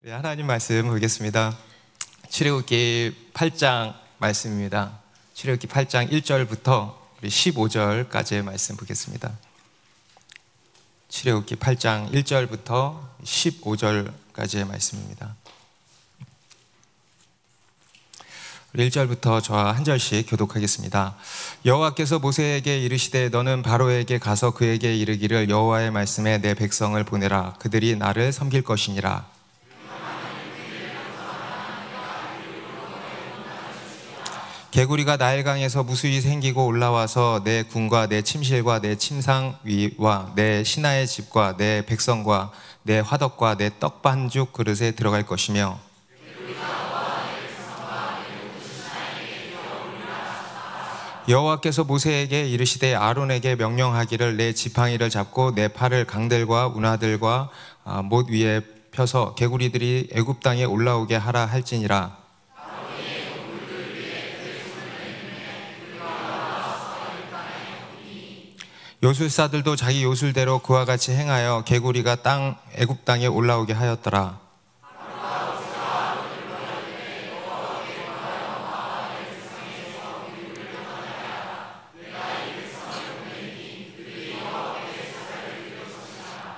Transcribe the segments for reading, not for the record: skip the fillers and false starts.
네, 하나님 말씀 보겠습니다. 출애굽기 8장 말씀입니다. 출애굽기 8장 1절부터 15절까지의 말씀 보겠습니다. 출애굽기 8장 1절부터 15절까지의 말씀입니다. 1절부터 저와 한 절씩 교독하겠습니다. 여호와께서 모세에게 이르시되 너는 바로에게 가서 그에게 이르기를 여호와의 말씀에 내 백성을 보내라. 그들이 나를 섬길 것이니라. 개구리가 나일강에서 무수히 생기고 올라와서 내 궁과 내 침실과 내 침상 위와 내 신하의 집과 내 백성과 내 화덕과 내 떡반죽 그릇에 들어갈 것이며 여호와께서 모세에게 이르시되 아론에게 명령하기를 내 지팡이를 잡고 내 팔을 강들과 운하들과 못 위에 펴서 개구리들이 애굽 땅에 올라오게 하라 할지니라. 요술사들도 자기 요술대로 그와 같이 행하여 개구리가 애굽 땅에 올라오게 하였더라.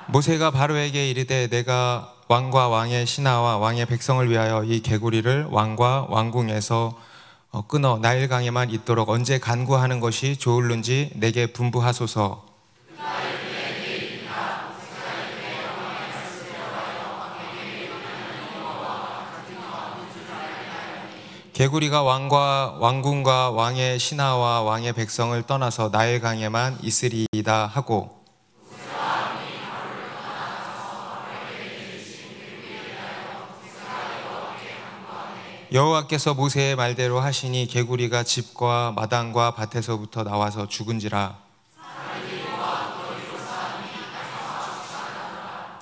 모세가 바로에게 이르되 내가 왕과 왕의 신하와 왕의 백성을 위하여 이 개구리를 왕과 왕궁에서 끊어 나일강에만 있도록 언제 간구하는 것이 좋을는지 내게 분부하소서. 개구리가 왕과 왕궁과 왕의 신하와 왕의 백성을 떠나서 나일강에만 있으리이다 하고 여호와께서 모세의 말대로 하시니 개구리가 집과 마당과 밭에서부터 나와서 죽은지라.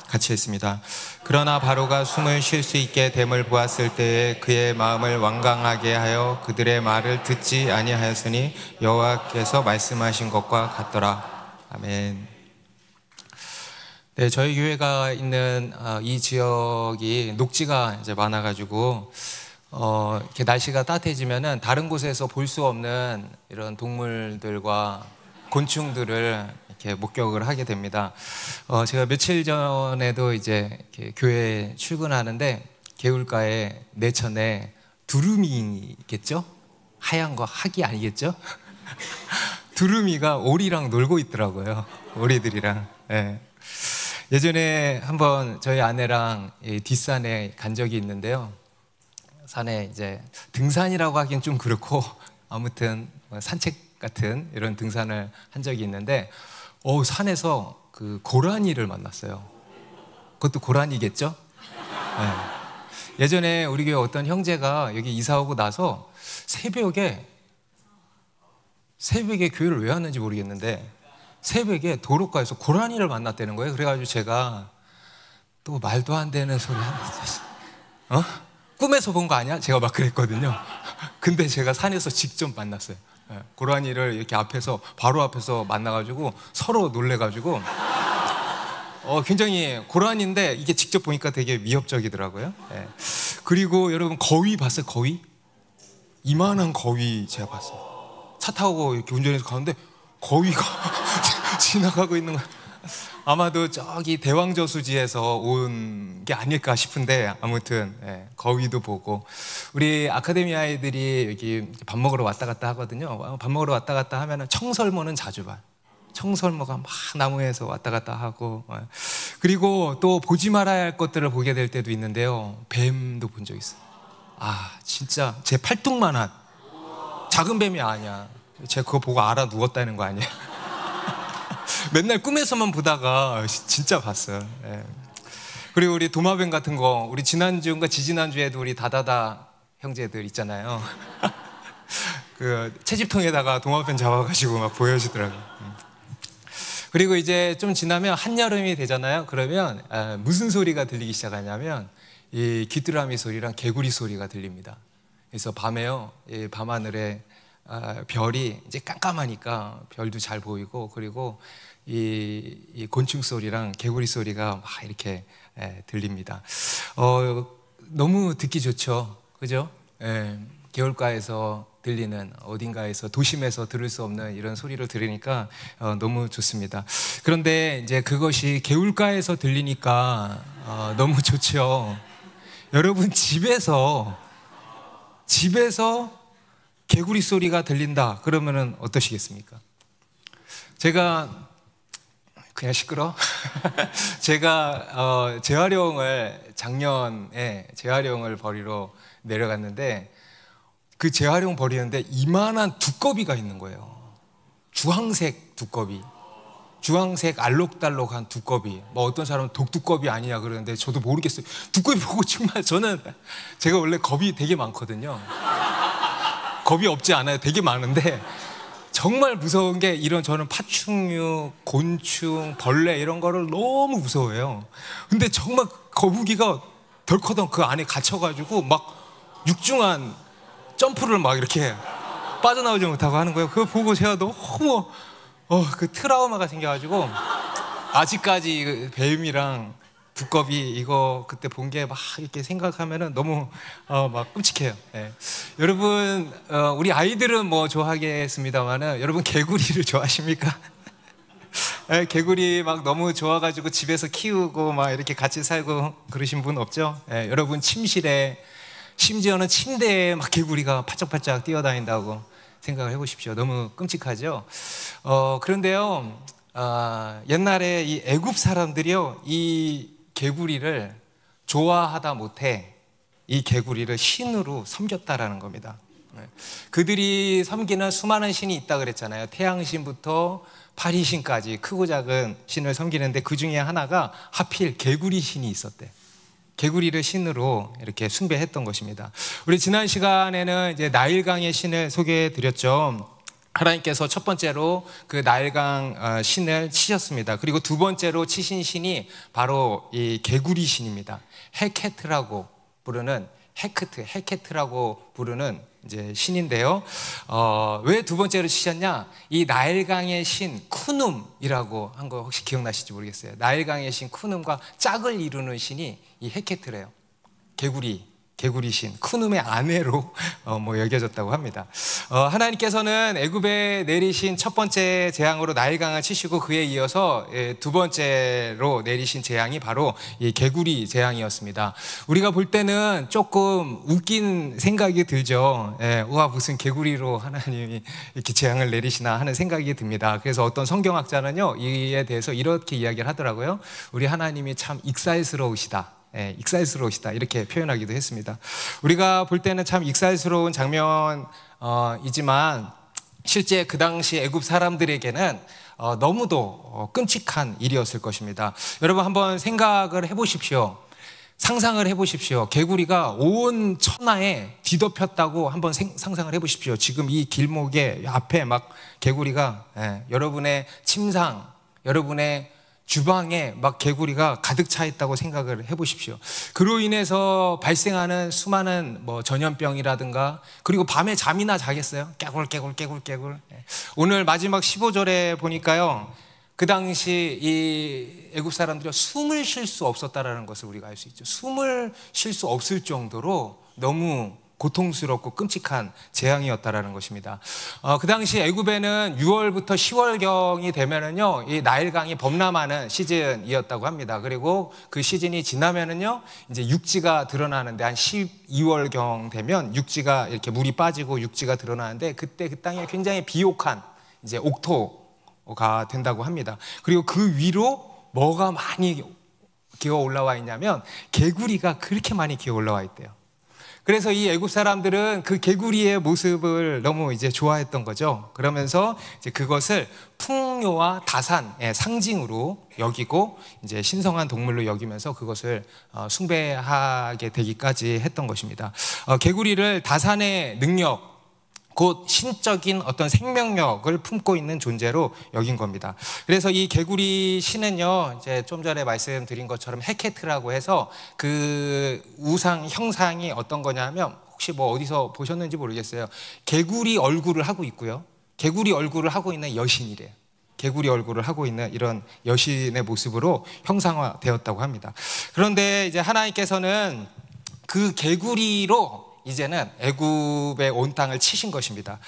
같이 했습니다. 그러나 바로가 숨을 쉴 수 있게 됨을 보았을 때에 그의 마음을 완강하게 하여 그들의 말을 듣지 아니하였으니 여호와께서 말씀하신 것과 같더라. 아멘. 네, 저희 교회가 있는 이 지역이 녹지가 이제 많아가지고 이렇게 날씨가 따뜻해지면은 다른 곳에서 볼 수 없는 이런 동물들과 곤충들을 이렇게 목격을 하게 됩니다. 제가 며칠 전에도 이제 이렇게 교회에 출근하는데 개울가에 내천에 두루미 있겠죠? 하얀 거 학이 아니겠죠? 두루미가 오리랑 놀고 있더라고요. 오리들이랑. 네. 예전에 한번 저희 아내랑 뒷산에 간 적이 있는데요. 산에 이제 등산이라고 하기엔 좀 그렇고 아무튼 산책 같은 이런 등산을 한 적이 있는데 산에서 그 고라니를 만났어요. 그것도 고라니겠죠? 네. 예전에 우리 교회 어떤 형제가 여기 이사 오고 나서 새벽에 교회를 왜 왔는지 모르겠는데 새벽에 도로가에서 고라니를 만났다는 거예요. 그래가지고 제가 또 말도 안 되는 소리 하면서 꿈에서 본 거 아니야? 제가 막 그랬거든요. 근데 제가 산에서 직접 만났어요. 고라니를 이렇게 바로 앞에서 만나가지고 서로 놀래가지고 굉장히 고라니인데 이게 직접 보니까 되게 위협적이더라고요. 그리고 여러분 거위 봤어요? 거위? 이만한 거위 제가 봤어요. 차 타고 이렇게 운전해서 가는데 거위가 지나가고 있는 거예요. 아마도 저기 대왕저수지에서 온 게 아닐까 싶은데 아무튼 거위도 보고 우리 아카데미 아이들이 여기 밥 먹으러 왔다 갔다 하거든요. 밥 먹으러 왔다 갔다 하면은 청설모는 자주 봐요. 청설모가 막 나무에서 왔다 갔다 하고 그리고 또 보지 말아야 할 것들을 보게 될 때도 있는데요. 뱀도 본 적 있어요. 진짜 제 팔뚝만한 작은 뱀이 아니야. 제가 그거 보고 알아 누웠다는 거 아니에요. 맨날 꿈에서만 보다가 진짜 봤어요. 그리고 우리 도마뱀 같은 거 우리 지난주인가 지지난주에도 우리 다다다 형제들 있잖아요. 그 채집통에다가 도마뱀 잡아가지고 막 보여주더라고요. 그리고 이제 좀 지나면 한여름이 되잖아요. 그러면 무슨 소리가 들리기 시작하냐면 이 귀뚜라미 소리랑 개구리 소리가 들립니다. 그래서 밤에요, 이 밤하늘에 별이 이제 깜깜하니까 별도 잘 보이고, 그리고 이 곤충 소리랑 개구리 소리가 막 이렇게 들립니다. 너무 듣기 좋죠, 그죠? 개울가에서 들리는, 어딘가에서 도심에서 들을 수 없는 이런 소리를 들으니까 너무 좋습니다. 그런데 이제 그것이 개울가에서 들리니까 너무 좋죠. 여러분, 집에서 개구리 소리가 들린다 그러면은 어떠시겠습니까? 제가 그냥 시끄러? 제가 작년에 재활용을 버리러 내려갔는데, 그 재활용 버리는데 이만한 두꺼비가 있는 거예요. 주황색 두꺼비, 주황색 알록달록한 두꺼비. 뭐 어떤 사람은 독두꺼비 아니냐 그러는데 저도 모르겠어요. 두꺼비 보고 정말 제가 원래 겁이 되게 많거든요. 겁이 없지 않아요. 되게 많은데 정말 무서운 게, 저는 파충류, 곤충, 벌레 이런 거를 너무 무서워해요. 근데 정말 거북이가 덜커덩 그 안에 갇혀가지고 막 육중한 점프를 막 이렇게 빠져나오지 못하고 하는 거예요. 그거 보고 제가 너무 그 트라우마가 생겨가지고, 아직까지 그 뱀이랑 두꺼비 이거 그때 본 게 막 이렇게 생각하면은 너무 막 끔찍해요. 여러분, 우리 아이들은 뭐 좋아하겠습니다만은, 여러분 개구리를 좋아하십니까? 개구리 막 너무 좋아가지고 집에서 키우고 막 이렇게 같이 살고 그러신 분 없죠? 여러분, 침실에, 심지어는 침대에 막 개구리가 파짝파짝 뛰어다닌다고 생각을 해보십시오. 너무 끔찍하죠? 그런데요, 옛날에 이 애굽 사람들이요, 이 개구리를 좋아하다 못해 이 개구리를 신으로 섬겼다라는 겁니다. 그들이 섬기는 수많은 신이 있다 그랬잖아요. 태양신부터 파리신까지 크고 작은 신을 섬기는데, 그 중에 하나가 하필 개구리 신이 있었대. 개구리를 신으로 이렇게 숭배했던 것입니다. 우리 지난 시간에는 이제 나일강의 신을 소개해 드렸죠. 하나님께서 첫 번째로 그 나일강 신을 치셨습니다. 그리고 두 번째로 치신 신이 바로 이 개구리 신입니다. 헤케트라고 부르는 이제 신인데요. 왜 두 번째로 치셨냐? 이 나일강의 신 쿠눔이라고 한 거 혹시 기억나실지 모르겠어요. 나일강의 신 쿠눔과 짝을 이루는 신이 이 헤케트래요. 개구리 신, 쿠눔의 아내로 여겨졌다고 합니다. 하나님께서는 애굽에 내리신 첫 번째 재앙으로 나일강을 치시고, 그에 이어서 두 번째로 내리신 재앙이 바로 이 개구리 재앙이었습니다. 우리가 볼 때는 조금 웃긴 생각이 들죠. 우와, 무슨 개구리로 하나님이 이렇게 재앙을 내리시나 하는 생각이 듭니다. 그래서 어떤 성경학자는요, 이에 대해서 이렇게 이야기를 하더라고요. 우리 하나님이 참 익살스러우시다. 익살스러우시다, 이렇게 표현하기도 했습니다. 우리가 볼 때는 참 익살스러운 장면이지만 실제 그 당시 애굽 사람들에게는 너무도 끔찍한 일이었을 것입니다. 여러분, 한번 생각을 해보십시오. 상상을 해보십시오. 개구리가 온 천하에 뒤덮였다고 한번 상상을 해보십시오. 지금 이 길목에 앞에 막 개구리가, 여러분의 침상, 여러분의 주방에 막 개구리가 가득 차 있다고 생각을 해보십시오. 그로 인해서 발생하는 수많은 전염병이라든가, 그리고 밤에 잠이나 자겠어요? 깨굴. 오늘 마지막 15절에 보니까요, 그 당시 이 애굽 사람들이 숨을 쉴 수 없었다라는 것을 우리가 알 수 있죠. 숨을 쉴 수 없을 정도로 너무 고통스럽고 끔찍한 재앙이었다라는 것입니다. 그 당시 애굽에는 6월부터 10월경이 되면은요, 이 나일강이 범람하는 시즌이었다고 합니다. 그리고 그 시즌이 지나면은요, 이제 육지가 드러나는데, 한 12월경 되면 육지가 이렇게 물이 빠지고 육지가 드러나는데, 그때 그 땅이 굉장히 비옥한 이제 옥토가 된다고 합니다. 그리고 그 위로 뭐가 많이 기어 올라와 있냐면, 개구리가 그렇게 많이 기어 올라와 있대요. 그래서 이 애굽 사람들은 그 개구리의 모습을 너무 이제 좋아했던 거죠. 그러면서 이제 그것을 풍요와 다산의 상징으로 여기고, 이제 신성한 동물로 여기면서 그것을 숭배하게 되기까지 했던 것입니다. 개구리를 다산의 능력, 곧 신적인 어떤 생명력을 품고 있는 존재로 여긴 겁니다. 그래서 이 개구리 신은요, 이제 좀 전에 말씀드린 것처럼 헤케트라고 해서 그 우상 형상이 어떤 거냐면, 혹시 뭐 어디서 보셨는지 모르겠어요. 개구리 얼굴을 하고 있고요. 개구리 얼굴을 하고 있는 여신이래요. 개구리 얼굴을 하고 있는 이런 여신의 모습으로 형상화되었다고 합니다. 그런데 이제 하나님께서는 그 개구리로 이제는 애굽의 온 땅을 치신 것입니다.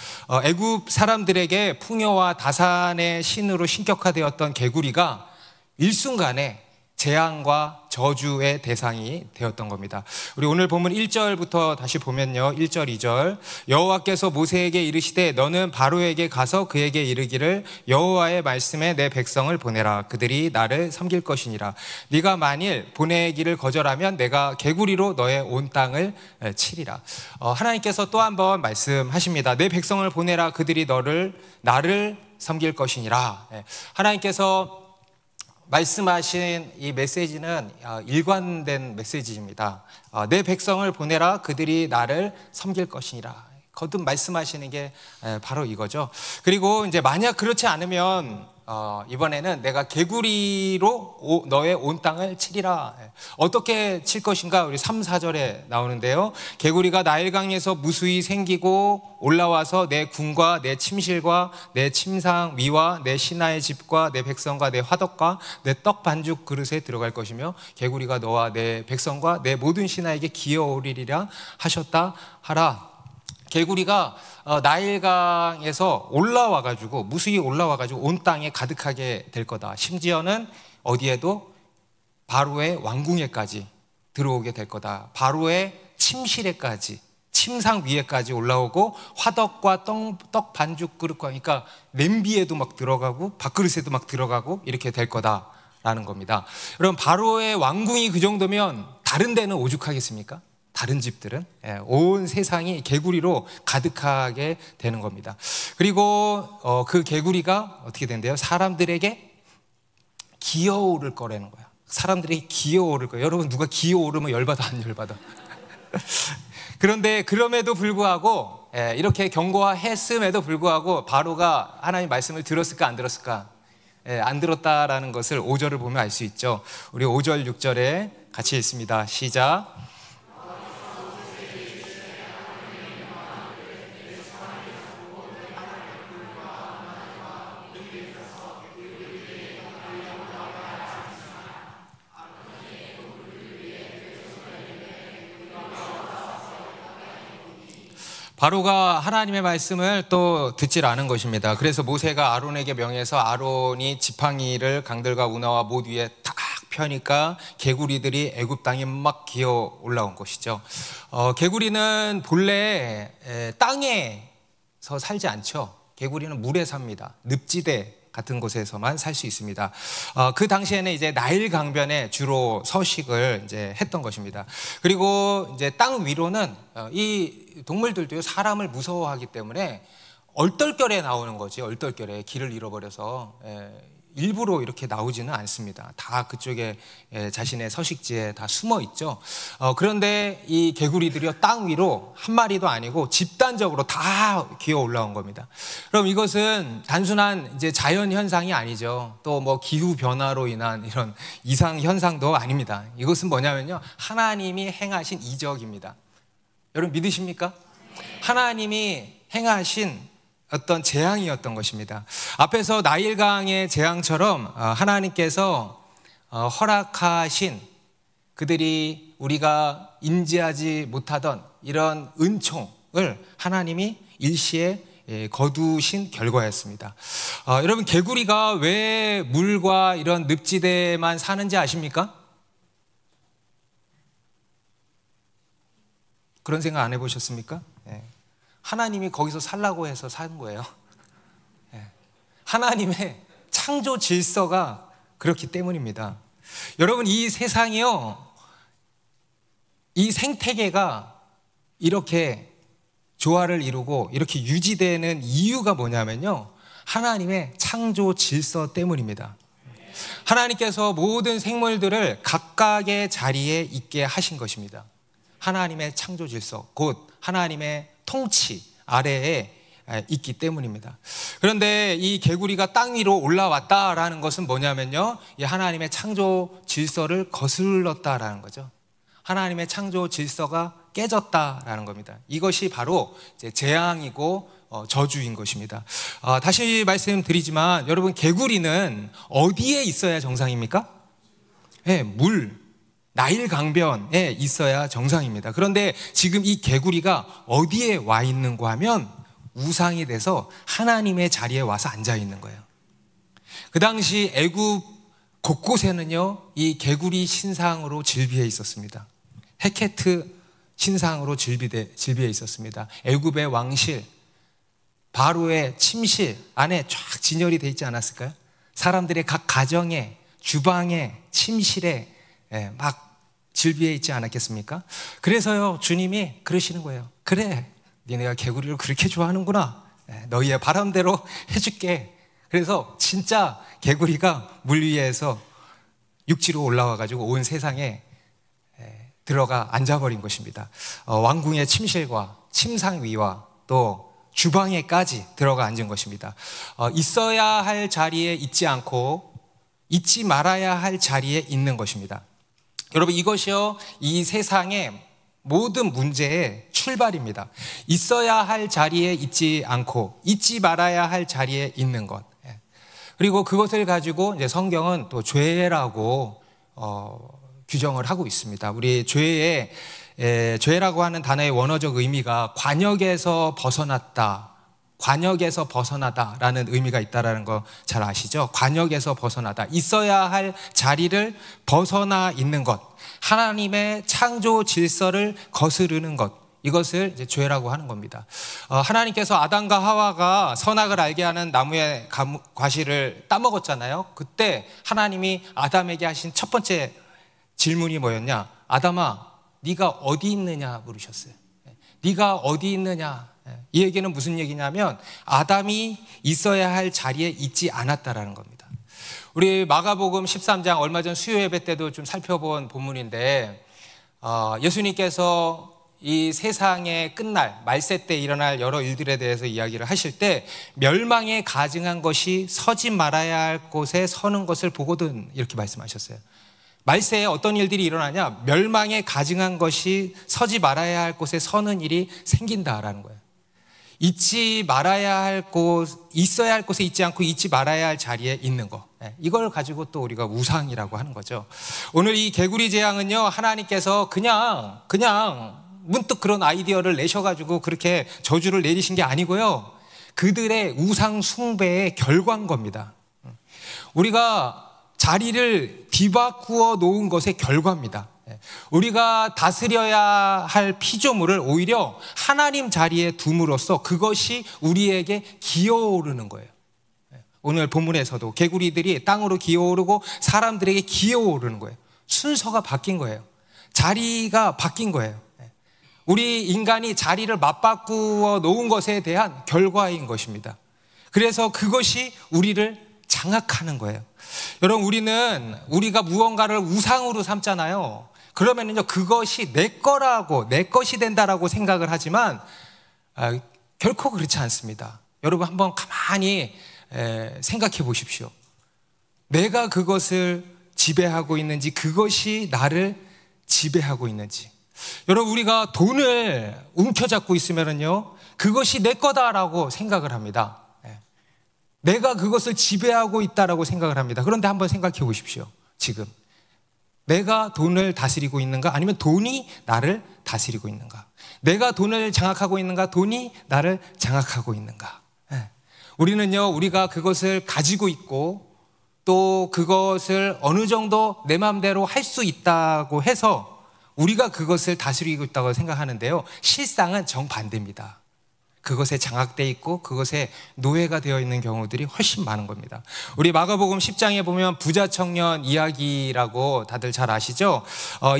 애굽 사람들에게 풍요와 다산의 신으로 신격화되었던 개구리가 일순간에 재앙과 저주의 대상이 되었던 겁니다. 우리 오늘 본문 1절부터 다시 보면요, 1절 2절 여호와께서 모세에게 이르시되 너는 바로에게 가서 그에게 이르기를 여호와의 말씀에 내 백성을 보내라. 그들이 나를 섬길 것이니라. 네가 만일 보내기를 거절하면 내가 개구리로 너의 온 땅을 치리라. 하나님께서 또 한 번 말씀하십니다. 내 백성을 보내라. 그들이 나를 섬길 것이니라. 하나님께서 말씀하신 이 메시지는 일관된 메시지입니다. 내 백성을 보내라. 그들이 나를 섬길 것이니라. 거듭 말씀하시는 게 바로 이거죠. 그리고 이제 만약 그렇지 않으면 이번에는 내가 개구리로 너의 온 땅을 치리라. 어떻게 칠 것인가? 우리 3, 4절에 나오는데요. 개구리가 나일강에서 무수히 생기고 올라와서 내 궁과 내 침실과 내 침상 위와 내 신하의 집과 내 백성과 내 화덕과 내 떡 반죽 그릇에 들어갈 것이며 개구리가 너와 내 백성과 내 모든 신하에게 기어오리리라 하셨다 하라. 개구리가 나일강에서 올라와가지고 무수히 올라와가지고 온 땅에 가득하게 될 거다. 심지어는 어디에도 바로의 왕궁에까지 들어오게 될 거다. 바로의 침실에까지, 침상 위에까지 올라오고 화덕과 떡 반죽 그릇과, 그러니까 냄비에도 막 들어가고 밥그릇에도 막 들어가고 이렇게 될 거다라는 겁니다. 여러분, 바로의 왕궁이 그 정도면 다른 데는 오죽하겠습니까? 다른 집들은 온 세상이 개구리로 가득하게 되는 겁니다. 그리고 그 개구리가 어떻게 된대요? 사람들에게 기어오를 거라는 거야. 사람들에게 기어오를 거야. 여러분, 누가 기어오르면 열받아 안 열받아? 그런데 그럼에도 불구하고 이렇게 경고했음에도 불구하고 바로가 하나님 말씀을 들었을까 안 들었을까? 안 들었다라는 것을 5절을 보면 알 수 있죠. 우리 5절 6절에 같이 읽습니다. 시작. 바로가 하나님의 말씀을 또 듣질 않은 것입니다. 그래서 모세가 아론에게 명해서 아론이 지팡이를 강들과 운하와 못 위에 탁 펴니까 개구리들이 애굽 땅에 막 기어 올라온 것이죠. 개구리는 본래 땅에서 살지 않죠. 개구리는 물에 삽니다. 늪지대 같은 곳에서만 살 수 있습니다. 그 당시에는 이제 나일 강변에 주로 서식을 이제 했던 것입니다. 그리고 이제 땅 위로는 이 동물들도요, 사람을 무서워하기 때문에 얼떨결에 나오는 거지. 얼떨결에 길을 잃어버려서 일부러 이렇게 나오지는 않습니다. 다 그쪽에 자신의 서식지에 다 숨어 있죠. 그런데 이 개구리들이요, 땅 위로 한 마리도 아니고 집단적으로 다 기어 올라온 겁니다. 그럼 이것은 단순한 이제 자연 현상이 아니죠. 또 뭐 기후 변화로 인한 이런 이상 현상도 아닙니다. 이것은 뭐냐면요, 하나님이 행하신 이적입니다. 여러분 믿으십니까? 하나님이 행하신 어떤 재앙이었던 것입니다. 앞에서 나일강의 재앙처럼 하나님께서 허락하신, 그들이 우리가 인지하지 못하던 이런 은총을 하나님이 일시에 거두신 결과였습니다. 여러분, 개구리가 왜 물과 이런 늪지대만 사는지 아십니까? 그런 생각 안 해보셨습니까? 하나님이 거기서 살라고 해서 산 거예요. 하나님의 창조 질서가 그렇기 때문입니다. 여러분, 이 세상이요, 이 생태계가 이렇게 조화를 이루고 이렇게 유지되는 이유가 뭐냐면요, 하나님의 창조 질서 때문입니다. 하나님께서 모든 생물들을 각각의 자리에 있게 하신 것입니다. 하나님의 창조 질서, 곧 하나님의 통치 아래에 있기 때문입니다. 그런데 이 개구리가 땅 위로 올라왔다라는 것은 뭐냐면요, 이 하나님의 창조 질서를 거슬렀다라는 거죠. 하나님의 창조 질서가 깨졌다라는 겁니다. 이것이 바로 이제 재앙이고 저주인 것입니다. 다시 말씀드리지만 여러분, 개구리는 어디에 있어야 정상입니까? 네, 나일 강변에 있어야 정상입니다. 그런데 지금 이 개구리가 어디에 와 있는가 하면 우상이 돼서 하나님의 자리에 와서 앉아 있는 거예요. 그 당시 애굽 곳곳에는요, 이 개구리 신상으로 질비해 있었습니다. 헤케트 신상으로 질비해 있었습니다. 애굽의 왕실, 바로의 침실 안에 쫙 진열이 되어 있지 않았을까요? 사람들의 각 가정에, 주방에, 침실에 막 질비해 있지 않았겠습니까? 그래서요, 주님이 그러시는 거예요. 그래, 니네가 개구리를 그렇게 좋아하는구나. 너희의 바람대로 해줄게. 그래서 진짜 개구리가 물 위에서 육지로 올라와가지고 온 세상에 들어가 앉아버린 것입니다. 왕궁의 침실과 침상 위와 또 주방에까지 들어가 앉은 것입니다. 있어야 할 자리에 있지 않고 있지 말아야 할 자리에 있는 것입니다. 여러분, 이것이요, 이 세상의 모든 문제의 출발입니다. 있어야 할 자리에 있지 않고 있지 말아야 할 자리에 있는 것. 그리고 그것을 가지고 이제 성경은 또 죄라고 규정을 하고 있습니다. 우리 죄라고 하는 단어의 원어적 의미가 관역에서 벗어났다, 관역에서 벗어나다라는 의미가 있다라는 거 잘 아시죠? 관역에서 벗어나다, 있어야 할 자리를 벗어나 있는 것, 하나님의 창조 질서를 거스르는 것, 이것을 이제 죄라고 하는 겁니다. 하나님께서 아담과 하와가 선악을 알게 하는 나무의 과실을 따먹었잖아요. 그때 하나님이 아담에게 하신 첫 번째 질문이 뭐였냐? 아담아, 네가 어디 있느냐 물으셨어요. 네가 어디 있느냐? 이 얘기는 무슨 얘기냐면 아담이 있어야 할 자리에 있지 않았다라는 겁니다. 우리 마가복음 13장, 얼마 전 수요 예배 때도 좀 살펴본 본문인데, 예수님께서 이 세상의 끝날, 말세 때 일어날 여러 일들에 대해서 이야기를 하실 때 멸망에 가증한 것이 서지 말아야 할 곳에 서는 것을 보거든, 이렇게 말씀하셨어요. 말세에 어떤 일들이 일어나냐? 멸망에 가증한 것이 서지 말아야 할 곳에 서는 일이 생긴다라는 거예요. 있지 말아야 할 곳, 있어야 할 곳에 있지 않고 있지 말아야 할 자리에 있는 거, 이걸 가지고 또 우리가 우상이라고 하는 거죠. 오늘 이 개구리 재앙은요, 하나님께서 그냥 문득 그런 아이디어를 내셔가지고 그렇게 저주를 내리신 게 아니고요, 그들의 우상 숭배의 결과인 겁니다. 우리가 자리를 뒤바꾸어 놓은 것의 결과입니다. 우리가 다스려야 할 피조물을 오히려 하나님 자리에 둠으로써 그것이 우리에게 기어오르는 거예요. 오늘 본문에서도 개구리들이 땅으로 기어오르고 사람들에게 기어오르는 거예요. 순서가 바뀐 거예요. 자리가 바뀐 거예요. 우리 인간이 자리를 맞바꾸어 놓은 것에 대한 결과인 것입니다. 그래서 그것이 우리를 장악하는 거예요. 여러분, 우리가 무언가를 우상으로 삼잖아요. 그러면은요, 그것이 내 거라고, 내 것이 된다라고 생각을 하지만 결코 그렇지 않습니다. 여러분, 한번 가만히 생각해 보십시오. 내가 그것을 지배하고 있는지, 그것이 나를 지배하고 있는지. 여러분, 우리가 돈을 움켜잡고 있으면은요, 그것이 내 거다라고 생각을 합니다. 내가 그것을 지배하고 있다라고 생각을 합니다. 그런데 한번 생각해 보십시오. 지금 내가 돈을 다스리고 있는가? 아니면 돈이 나를 다스리고 있는가? 내가 돈을 장악하고 있는가? 돈이 나를 장악하고 있는가? 우리는요, 우리가 그것을 가지고 있고 또 그것을 어느 정도 내 마음대로 할 수 있다고 해서 우리가 그것을 다스리고 있다고 생각하는데요, 실상은 정반대입니다. 그것에 장악되어 있고 그것에 노예가 되어 있는 경우들이 훨씬 많은 겁니다. 우리 마가복음 10장에 보면 부자 청년 이야기라고 다들 잘 아시죠?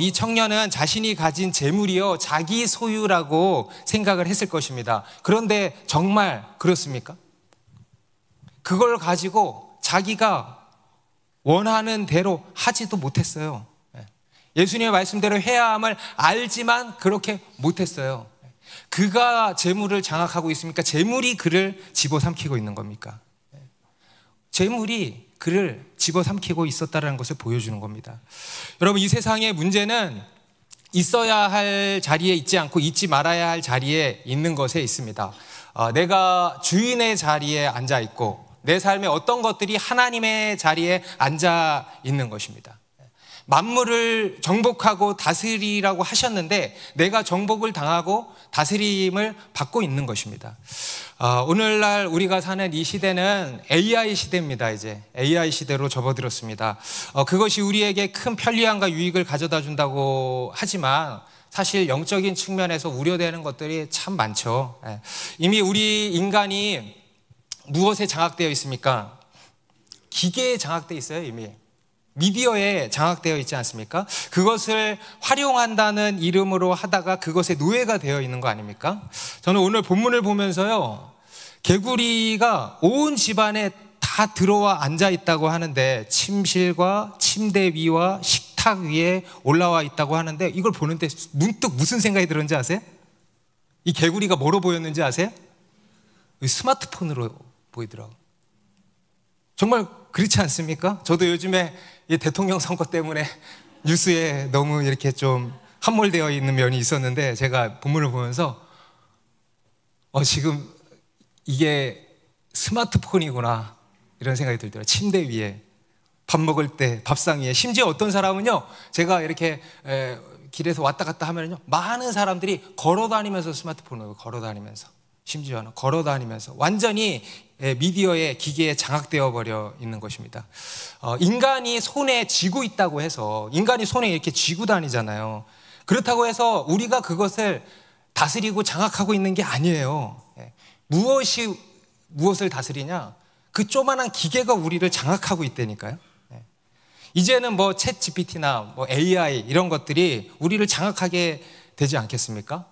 이 청년은 자신이 가진 재물이요, 자기 소유라고 생각을 했을 것입니다. 그런데 정말 그렇습니까? 그걸 가지고 자기가 원하는 대로 하지도 못했어요. 예수님의 말씀대로 해야 함을 알지만 그렇게 못했어요. 그가 재물을 장악하고 있습니까? 재물이 그를 집어삼키고 있는 겁니까? 재물이 그를 집어삼키고 있었다는 것을 보여주는 겁니다. 여러분, 이 세상의 문제는 있어야 할 자리에 있지 않고 있지 말아야 할 자리에 있는 것에 있습니다. 내가 주인의 자리에 앉아 있고 내 삶의 어떤 것들이 하나님의 자리에 앉아 있는 것입니다. 만물을 정복하고 다스리라고 하셨는데 내가 정복을 당하고 다스림을 받고 있는 것입니다. 오늘날 우리가 사는 이 시대는 AI 시대입니다. 이제 AI 시대로 접어들었습니다. 그것이 우리에게 큰 편리함과 유익을 가져다 준다고 하지만 사실 영적인 측면에서 우려되는 것들이 참 많죠. 이미 우리 인간이 무엇에 장악되어 있습니까? 기계에 장악되어 있어요. 이미 미디어에 장악되어 있지 않습니까? 그것을 활용한다는 이름으로 하다가 그것에 노예가 되어 있는 거 아닙니까? 저는 오늘 본문을 보면서요, 개구리가 온 집안에 다 들어와 앉아 있다고 하는데 침실과 침대 위와 식탁 위에 올라와 있다고 하는데 이걸 보는데 문득 무슨 생각이 들었는지 아세요? 이 개구리가 뭐로 보였는지 아세요? 스마트폰으로 보이더라고요. 정말 그렇지 않습니까? 저도 요즘에 이 대통령 선거 때문에 뉴스에 너무 이렇게 좀 함몰되어 있는 면이 있었는데 제가 본문을 보면서 지금 이게 스마트폰이구나 이런 생각이 들더라고요. 침대 위에 밥 먹을 때 밥상 위에, 심지어 어떤 사람은요, 제가 이렇게 길에서 왔다 갔다 하면요, 많은 사람들이 걸어다니면서 스마트폰을 걸어다니면서, 심지어는 걸어다니면서 완전히 미디어의 기계에 장악되어 버려 있는 것입니다. 인간이 손에 쥐고 있다고 해서, 인간이 손에 이렇게 쥐고 다니잖아요. 그렇다고 해서 우리가 그것을 다스리고 장악하고 있는 게 아니에요. 무엇이 무엇을 다스리냐? 그 조그만한 기계가 우리를 장악하고 있다니까요. 이제는 뭐 챗 GPT나 뭐 AI 이런 것들이 우리를 장악하게 되지 않겠습니까?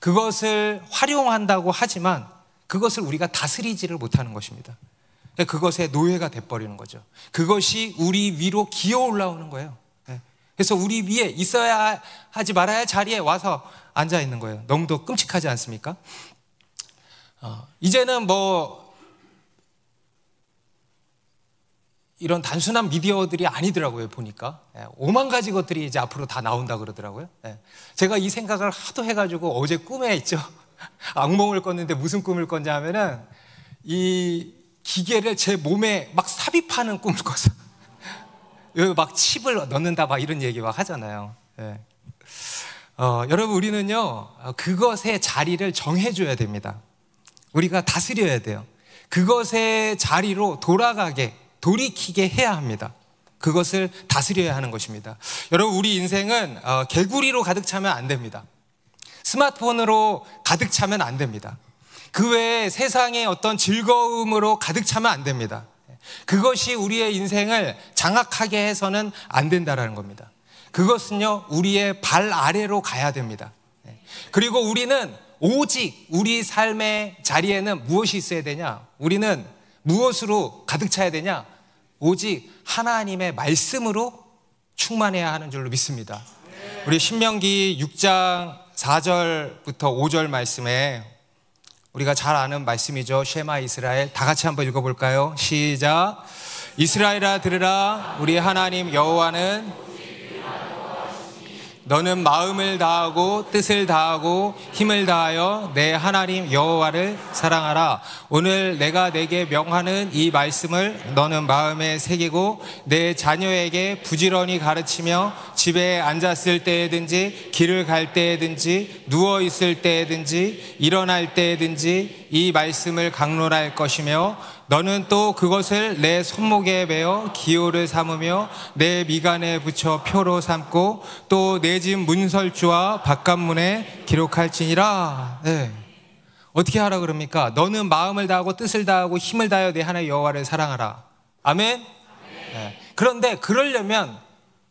그것을 활용한다고 하지만 그것을 우리가 다스리지를 못하는 것입니다. 그것의 노예가 돼버리는 거죠. 그것이 우리 위로 기어 올라오는 거예요. 그래서 우리 위에 있어야 하지 말아야 할 자리에 와서 앉아 있는 거예요. 너무도 끔찍하지 않습니까? 이제는 뭐 이런 단순한 미디어들이 아니더라고요. 보니까 5만 가지 것들이 이제 앞으로 다 나온다 그러더라고요. 제가 이 생각을 하도 해가지고 어제 꿈에 있죠, 악몽을 꿨는데 무슨 꿈을 꿨냐 하면은 이 기계를 제 몸에 막 삽입하는 꿈을 꿨어요. 막 칩을 넣는다 막 이런 얘기 막 하잖아요. 여러분, 우리는요 그것의 자리를 정해줘야 됩니다. 우리가 다스려야 돼요. 그것의 자리로 돌이키게 해야 합니다. 그것을 다스려야 하는 것입니다. 여러분, 우리 인생은 개구리로 가득 차면 안 됩니다. 스마트폰으로 가득 차면 안 됩니다. 그 외에 세상의 어떤 즐거움으로 가득 차면 안 됩니다. 그것이 우리의 인생을 장악하게 해서는 안 된다는 겁니다. 그것은요, 우리의 발 아래로 가야 됩니다. 그리고 우리는 오직 우리 삶의 자리에는 무엇이 있어야 되냐? 우리는 무엇으로 가득 차야 되냐? 오직 하나님의 말씀으로 충만해야 하는 줄로 믿습니다. 우리 신명기 6장 4절부터 5절 말씀에 우리가 잘 아는 말씀이죠. 쉐마 이스라엘. 다 같이 한번 읽어볼까요? 시작. 이스라엘아 들으라. 우리 하나님 여호와는 너는 마음을 다하고 뜻을 다하고 힘을 다하여 내 하나님 여호와를 사랑하라. 오늘 내가 내게 명하는 이 말씀을 너는 마음에 새기고 내 자녀에게 부지런히 가르치며 집에 앉았을 때에든지 길을 갈 때에든지 누워 있을 때에든지 일어날 때에든지 이 말씀을 강론할 것이며 너는 또 그것을 내 손목에 베어 기호를 삼으며 내 미간에 붙여 표로 삼고 또 내 집 문설주와 바깥문에 기록할지니라. 어떻게 하라 그럽니까? 너는 마음을 다하고 뜻을 다하고 힘을 다하여 내 하나님 여호와를 사랑하라. 아멘? 그런데 그러려면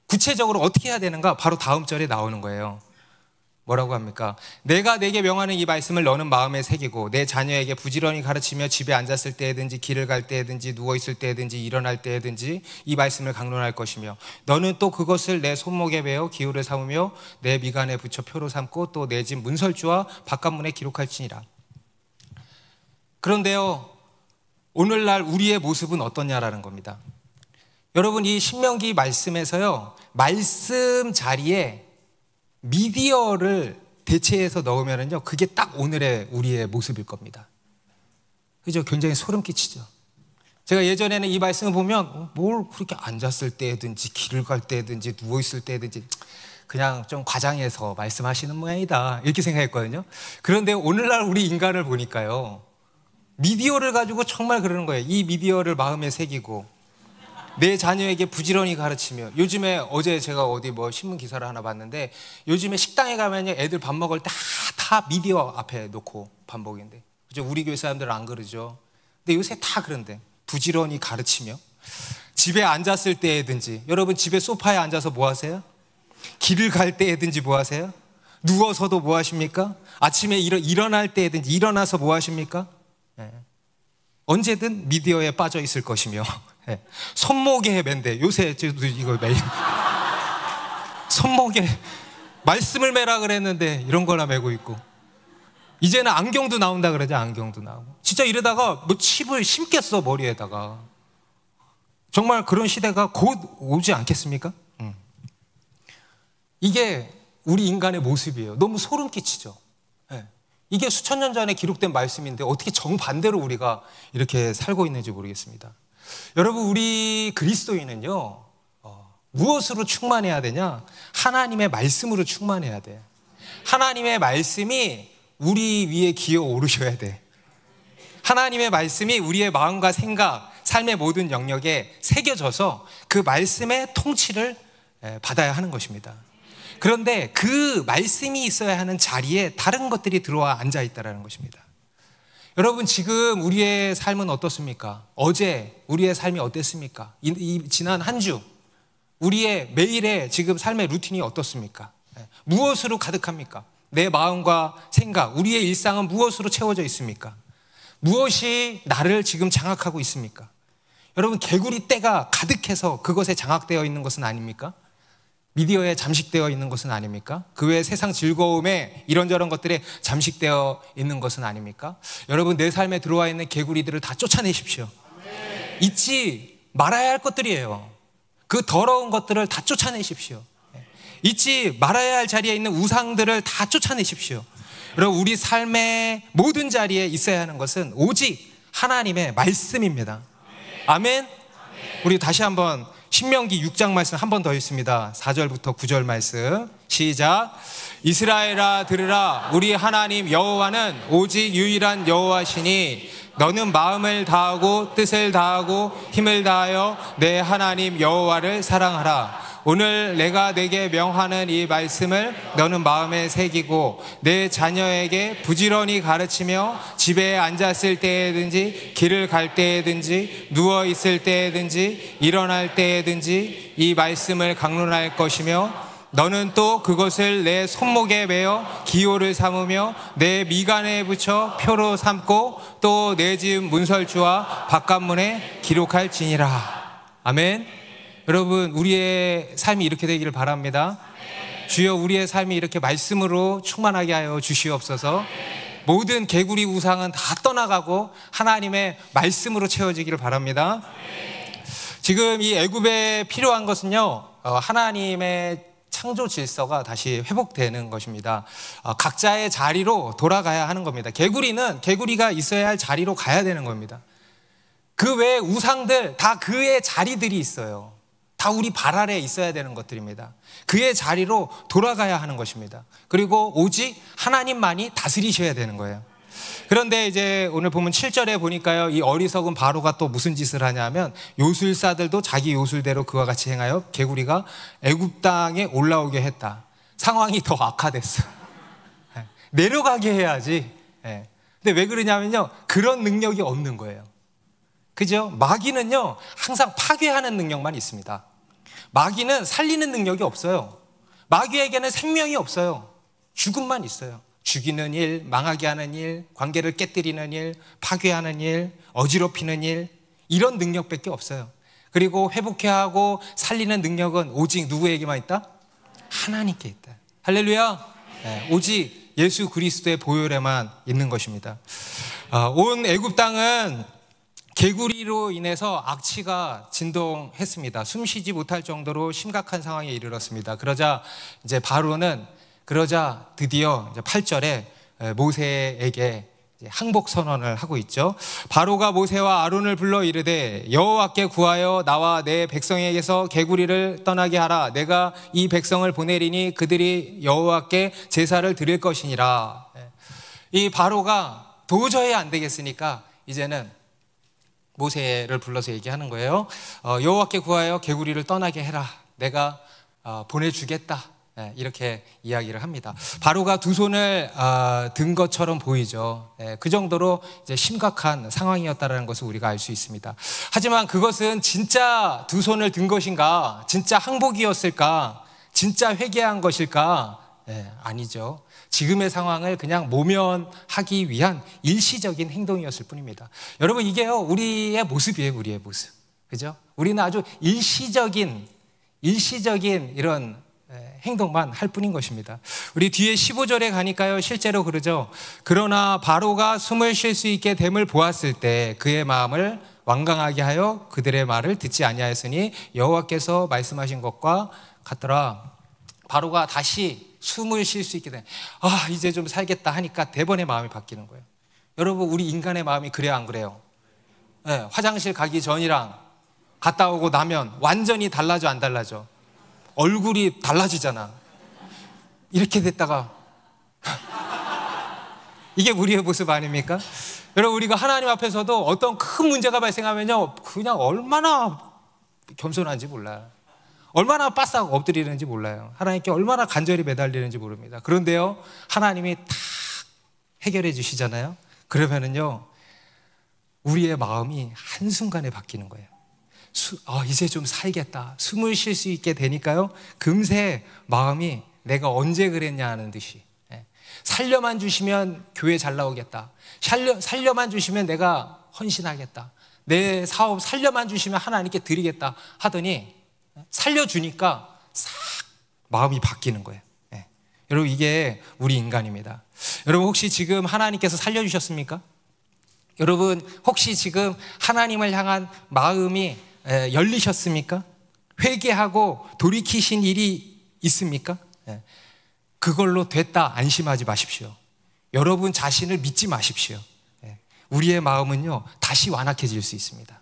구체적으로 어떻게 해야 되는가? 바로 다음 절에 나오는 거예요. 뭐라고 합니까? 내가 내게 명하는 이 말씀을 너는 마음에 새기고 내 자녀에게 부지런히 가르치며 집에 앉았을 때든지 길을 갈 때든지 누워있을 때든지 일어날 때든지 이 말씀을 강론할 것이며 너는 또 그것을 내 손목에 베어 기호를 삼으며 내 미간에 붙여 표로 삼고 또 내 집 문설주와 바깥문에 기록할지니라. 그런데요, 오늘날 우리의 모습은 어떠냐라는 겁니다. 여러분, 이 신명기 말씀에서요, 말씀 자리에 미디어를 대체해서 넣으면요, 그게 딱 오늘의 우리의 모습일 겁니다. 그죠? 굉장히 소름 끼치죠. 제가 예전에는 이 말씀을 보면 뭘 그렇게 앉았을 때든지 길을 갈 때든지 누워있을 때든지 그냥 좀 과장해서 말씀하시는 모양이다 이렇게 생각했거든요. 그런데 오늘날 우리 인간을 보니까요, 미디어를 가지고 정말 그러는 거예요. 이 미디어를 마음에 새기고 내 자녀에게 부지런히 가르치며, 요즘에 어제 제가 어디 뭐 신문 기사를 하나 봤는데 요즘에 식당에 가면요, 애들 밥 먹을 때 다 미디어 앞에 놓고 밥 먹인데, 그죠? 우리 교회 사람들은 안 그러죠. 근데 요새 다 그런데 부지런히 가르치며, 집에 앉았을 때든지, 여러분 집에 소파에 앉아서 뭐 하세요? 길을 갈 때든지 뭐 하세요? 누워서도 뭐 하십니까? 아침에 일어날 때든지 일어나서 뭐 하십니까? 네. 언제든 미디어에 빠져 있을 것이며, 네. 손목에 맨데, 요새 이거 매일 손목에 말씀을 매라 그랬는데 이런 거나 매고 있고, 이제는 안경도 나온다 그러죠. 안경도 나오고. 진짜 이러다가 뭐 칩을 심겠어, 머리에다가. 정말 그런 시대가 곧 오지 않겠습니까? 이게 우리 인간의 모습이에요. 너무 소름 끼치죠. 네. 이게 수천 년 전에 기록된 말씀인데 어떻게 정반대로 우리가 이렇게 살고 있는지 모르겠습니다. 여러분, 우리 그리스도인은요, 무엇으로 충만해야 되냐? 하나님의 말씀으로 충만해야 돼. 하나님의 말씀이 우리 위에 기어 오르셔야 돼. 하나님의 말씀이 우리의 마음과 생각, 삶의 모든 영역에 새겨져서 그 말씀의 통치를 받아야 하는 것입니다. 그런데 그 말씀이 있어야 하는 자리에 다른 것들이 들어와 앉아 있다는 것입니다. 여러분, 지금 우리의 삶은 어떻습니까? 어제 우리의 삶이 어땠습니까? 지난 한 주 우리의 매일의 지금 삶의 루틴이 어떻습니까? 무엇으로 가득합니까? 내 마음과 생각, 우리의 일상은 무엇으로 채워져 있습니까? 무엇이 나를 지금 장악하고 있습니까? 여러분, 개구리 떼가 가득해서 그것에 장악되어 있는 것은 아닙니까? 미디어에 잠식되어 있는 것은 아닙니까? 그 외에 세상 즐거움에 이런저런 것들에 잠식되어 있는 것은 아닙니까? 여러분, 내 삶에 들어와 있는 개구리들을 다 쫓아내십시오. 잊지 말아야 할 것들이에요. 그 더러운 것들을 다 쫓아내십시오. 잊지 말아야 할 자리에 있는 우상들을 다 쫓아내십시오. 여러분, 우리 삶의 모든 자리에 있어야 하는 것은 오직 하나님의 말씀입니다. 아멘. 우리 다시 한번 신명기 6장 말씀 한 번 더 읽습니다. 4절부터 9절 말씀 시작. 이스라엘아 들으라. 우리 하나님 여호와는 오직 유일한 여호와시니 너는 마음을 다하고 뜻을 다하고 힘을 다하여 내 하나님 여호와를 사랑하라. 오늘 내가 내게 명하는 이 말씀을 너는 마음에 새기고 내 자녀에게 부지런히 가르치며 집에 앉았을 때에든지 길을 갈 때에든지 누워있을 때에든지 일어날 때에든지 이 말씀을 강론할 것이며 너는 또 그것을 내 손목에 매어 기호를 삼으며 내 미간에 붙여 표로 삼고 또 내 집 문설주와 바깥문에 기록할지니라. 아멘. 여러분, 우리의 삶이 이렇게 되기를 바랍니다. 주여, 우리의 삶이 이렇게 말씀으로 충만하게 하여 주시옵소서. 모든 개구리 우상은 다 떠나가고 하나님의 말씀으로 채워지기를 바랍니다. 지금 이 애굽에 필요한 것은요, 하나님의 창조 질서가 다시 회복되는 것입니다. 각자의 자리로 돌아가야 하는 겁니다. 개구리가 있어야 할 자리로 가야 되는 겁니다. 그 외에 우상들 다 그의 자리들이 있어요. 다 우리 발 아래에 있어야 되는 것들입니다. 그의 자리로 돌아가야 하는 것입니다. 그리고 오직 하나님만이 다스리셔야 되는 거예요. 그런데 이제 오늘 보면 7절에 보니까요, 이 어리석은 바로가 또 무슨 짓을 하냐면 요술사들도 자기 요술대로 그와 같이 행하여 개구리가 애굽 땅에 올라오게 했다. 상황이 더 악화됐어. 내려가게 해야지. 근데 왜 그러냐면요, 그런 능력이 없는 거예요. 그죠? 마귀는요, 항상 파괴하는 능력만 있습니다. 마귀는 살리는 능력이 없어요. 마귀에게는 생명이 없어요. 죽음만 있어요. 죽이는 일, 망하게 하는 일, 관계를 깨뜨리는 일, 파괴하는 일, 어지럽히는 일, 이런 능력밖에 없어요. 그리고 회복해야 하고 살리는 능력은 오직 누구에게만 있다? 하나님께 있다. 할렐루야. 오직 예수 그리스도의 보혈에만 있는 것입니다. 온 애굽 땅은 개구리로 인해서 악취가 진동했습니다. 숨쉬지 못할 정도로 심각한 상황에 이르렀습니다. 그러자 이제 바로는 그러자 드디어 이제 8절에 모세에게 항복 선언을 하고 있죠. 바로가 모세와 아론을 불러 이르되 여호와께 구하여 나와 내 백성에게서 개구리를 떠나게 하라. 내가 이 백성을 보내리니 그들이 여호와께 제사를 드릴 것이니라. 이 바로가 도저히 안 되겠으니까 이제는 모세를 불러서 얘기하는 거예요. 여호와께 구하여 개구리를 떠나게 해라. 내가 보내주겠다. 이렇게 이야기를 합니다. 바로가 두 손을 든 것처럼 보이죠. 그 정도로 이제 심각한 상황이었다는 것을 우리가 알 수 있습니다. 하지만 그것은 진짜 두 손을 든 것인가? 진짜 항복이었을까? 진짜 회개한 것일까? 아니죠. 지금의 상황을 그냥 모면하기 위한 일시적인 행동이었을 뿐입니다. 여러분, 이게요, 우리의 모습이에요. 우리의 모습. 그죠? 우리는 아주 일시적인 이런 행동만 할 뿐인 것입니다. 우리 뒤에 15절에 가니까요, 실제로 그러죠. 그러나 바로가 숨을 쉴 수 있게 됨을 보았을 때 그의 마음을 완강하게 하여 그들의 말을 듣지 아니하였으니 여호와께서 말씀하신 것과 같더라. 바로가 다시 숨을 쉴 수 있게 된, 이제 좀 살겠다 하니까 대번에 마음이 바뀌는 거예요. 여러분, 우리 인간의 마음이 그래요, 안 그래요? 화장실 가기 전이랑 갔다 오고 나면 완전히 달라져, 안 달라져? 얼굴이 달라지잖아. 이렇게 됐다가 이게 우리의 모습 아닙니까? 여러분, 우리가 하나님 앞에서도 어떤 큰 문제가 발생하면요, 그냥 얼마나 겸손한지 몰라요. 얼마나 바싹 엎드리는지 몰라요. 하나님께 얼마나 간절히 매달리는지 모릅니다. 그런데요, 하나님이 탁 해결해 주시잖아요. 그러면은요, 우리의 마음이 한순간에 바뀌는 거예요. 이제 좀 살겠다. 숨을 쉴 수 있게 되니까요, 금세 마음이 내가 언제 그랬냐 하는 듯이, 살려만 주시면 교회 잘 나오겠다. 살려만 주시면 내가 헌신하겠다. 내 사업 살려만 주시면 하나님께 드리겠다 하더니 살려주니까 싹 마음이 바뀌는 거예요. 여러분, 이게 우리 인간입니다. 여러분, 혹시 지금 하나님께서 살려주셨습니까? 여러분, 혹시 지금 하나님을 향한 마음이 열리셨습니까? 회개하고 돌이키신 일이 있습니까? 그걸로 됐다 안심하지 마십시오. 여러분 자신을 믿지 마십시오. 우리의 마음은요, 다시 완악해질 수 있습니다.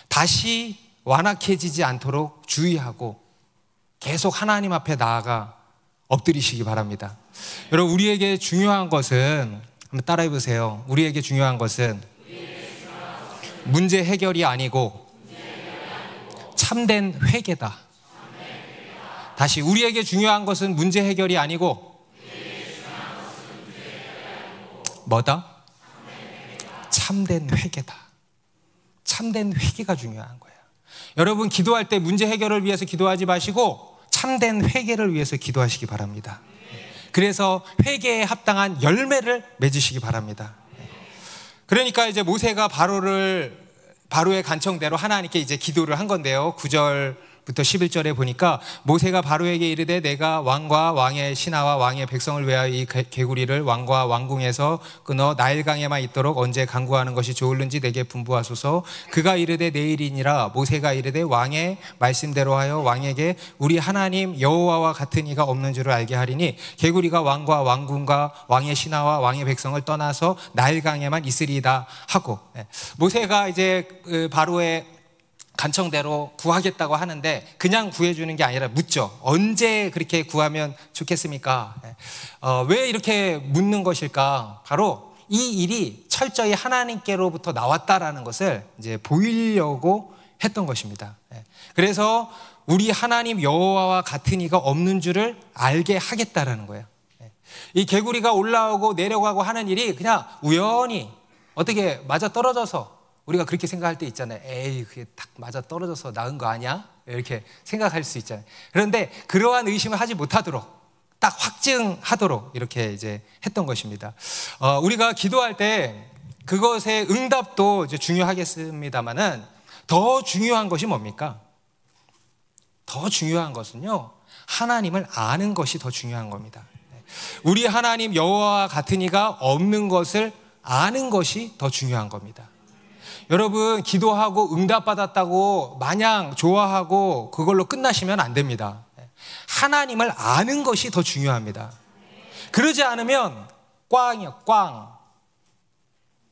다시 완악해지지 않도록 주의하고 계속 하나님 앞에 나아가 엎드리시기 바랍니다. 여러분, 우리에게 중요한 것은, 한번 따라해 보세요. 우리에게 중요한 것은 문제 해결이 아니고 참된 회개다. 다시, 우리에게 중요한 것은 문제 해결이 아니고 뭐다? 참된 회개다. 참된 회개가 중요한 거예요. 여러분, 기도할 때 문제 해결을 위해서 기도하지 마시고 참된 회개를 위해서 기도하시기 바랍니다. 그래서 회개에 합당한 열매를 맺으시기 바랍니다. 그러니까 이제 모세가 바로의 간청대로 하나님께 이제 기도를 한 건데요. 9절부터 11절에 보니까 모세가 바로에게 이르되 내가 왕과 왕의 신하와 왕의 백성을 위하여 이 개구리를 왕과 왕궁에서 끊어 나일강에만 있도록 언제 간구하는 것이 좋을는지 내게 분부하소서. 그가 이르되 내일이니라. 모세가 이르되 왕의 말씀대로 하여 왕에게 우리 하나님 여호와와 같은 이가 없는 줄을 알게 하리니 개구리가 왕과 왕궁과 왕의 신하와 왕의 백성을 떠나서 나일강에만 있으리이다 하고, 모세가 이제 바로의 간청대로 구하겠다고 하는데 그냥 구해주는 게 아니라 묻죠. 언제 그렇게 구하면 좋겠습니까? 왜 이렇게 묻는 것일까? 바로 이 일이 철저히 하나님께로부터 나왔다라는 것을 이제 보이려고 했던 것입니다. 그래서 우리 하나님 여호와와 같은 이가 없는 줄을 알게 하겠다라는 거예요. 이 개구리가 올라오고 내려가고 하는 일이 그냥 우연히 어떻게 맞아 떨어져서, 우리가 그렇게 생각할 때 있잖아요. 에이, 그게 딱 맞아 떨어져서 나은 거 아니야? 이렇게 생각할 수 있잖아요. 그런데 그러한 의심을 하지 못하도록, 딱 확증하도록 이렇게 이제 했던 것입니다. 우리가 기도할 때 그것의 응답도 이제 중요하겠습니다만은 더 중요한 것이 뭡니까? 더 중요한 것은요, 하나님을 아는 것이 더 중요한 겁니다. 우리 하나님 여호와와 같은 이가 없는 것을 아는 것이 더 중요한 겁니다. 여러분, 기도하고 응답받았다고 마냥 좋아하고 그걸로 끝나시면 안 됩니다. 하나님을 아는 것이 더 중요합니다. 그러지 않으면 꽝이요, 꽝.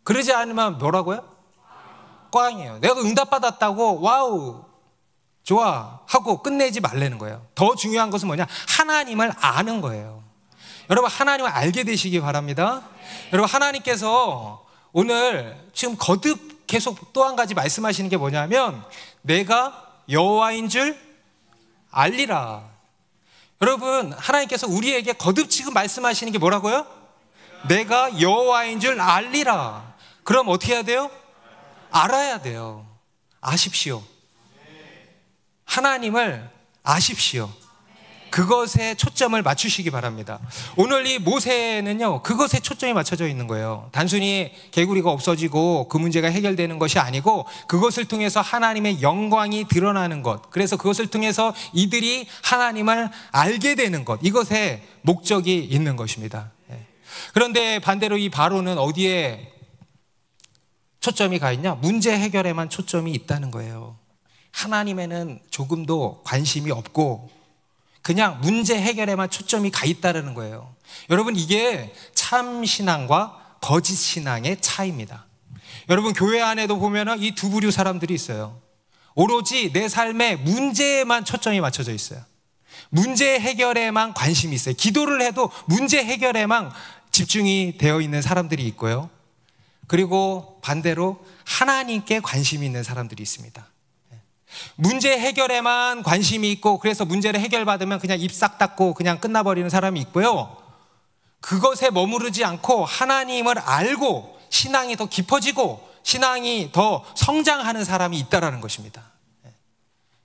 그러지 않으면 뭐라고요? 꽝이에요. 내가 응답받았다고 와우 좋아 하고 끝내지 말라는 거예요. 더 중요한 것은 뭐냐? 하나님을 아는 거예요. 여러분, 하나님을 알게 되시기 바랍니다. 여러분, 하나님께서 오늘 지금 거듭 계속 또 한 가지 말씀하시는 게 뭐냐면 내가 여호와인 줄 알리라. 여러분, 하나님께서 우리에게 거듭 지금 말씀하시는 게 뭐라고요? 내가 여호와인 줄 알리라. 그럼 어떻게 해야 돼요? 알아야 돼요. 아십시오. 하나님을 아십시오. 그것에 초점을 맞추시기 바랍니다. 오늘 이 모세는요, 그것에 초점이 맞춰져 있는 거예요. 단순히 개구리가 없어지고 그 문제가 해결되는 것이 아니고 그것을 통해서 하나님의 영광이 드러나는 것, 그래서 그것을 통해서 이들이 하나님을 알게 되는 것, 이것에 목적이 있는 것입니다. 그런데 반대로 이 바로는 어디에 초점이 가 있냐? 문제 해결에만 초점이 있다는 거예요. 하나님에는 조금도 관심이 없고 그냥 문제 해결에만 초점이 가 있다는 거예요. 여러분, 이게 참 신앙과 거짓 신앙의 차이입니다. 여러분, 교회 안에도 보면 이 두 부류 사람들이 있어요. 오로지 내 삶의 문제에만 초점이 맞춰져 있어요. 문제 해결에만 관심이 있어요. 기도를 해도 문제 해결에만 집중이 되어 있는 사람들이 있고요. 그리고 반대로 하나님께 관심이 있는 사람들이 있습니다. 문제 해결에만 관심이 있고 그래서 문제를 해결받으면 그냥 입 싹 닫고 그냥 끝나버리는 사람이 있고요. 그것에 머무르지 않고 하나님을 알고 신앙이 더 깊어지고 신앙이 더 성장하는 사람이 있다는 것입니다.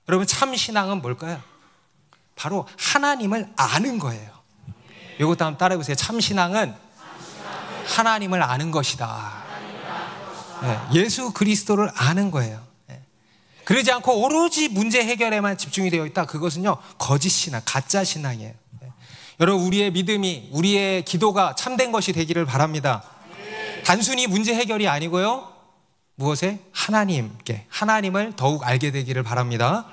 여러분, 참 신앙은 뭘까요? 바로 하나님을 아는 거예요. 이것도 한번 따라해 보세요. 참 신앙은 하나님을 아는 것이다. 예수 그리스도를 아는 거예요. 그러지 않고 오로지 문제 해결에만 집중이 되어 있다. 그것은요, 거짓 신앙, 가짜 신앙이에요. 여러분, 우리의 믿음이, 우리의 기도가 참된 것이 되기를 바랍니다. 단순히 문제 해결이 아니고요, 무엇에? 하나님께, 하나님을 더욱 알게 되기를 바랍니다.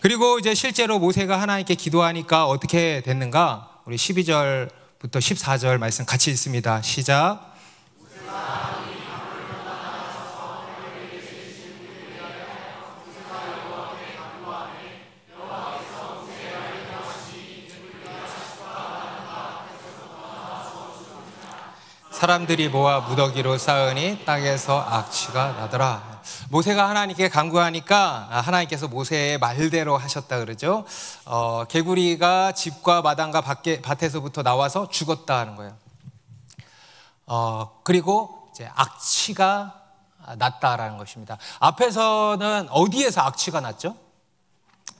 그리고 이제 실제로 모세가 하나님께 기도하니까 어떻게 됐는가? 우리 12절부터 14절 말씀 같이 읽습니다. 시작. 사람들이 모아 무더기로 쌓으니 땅에서 악취가 나더라. 모세가 하나님께 간구하니까 하나님께서 모세의 말대로 하셨다 그러죠. 개구리가 집과 마당과 밭에서부터 나와서 죽었다 하는 거예요. 그리고 이제 악취가 났다라는 것입니다. 앞에서는 어디에서 악취가 났죠?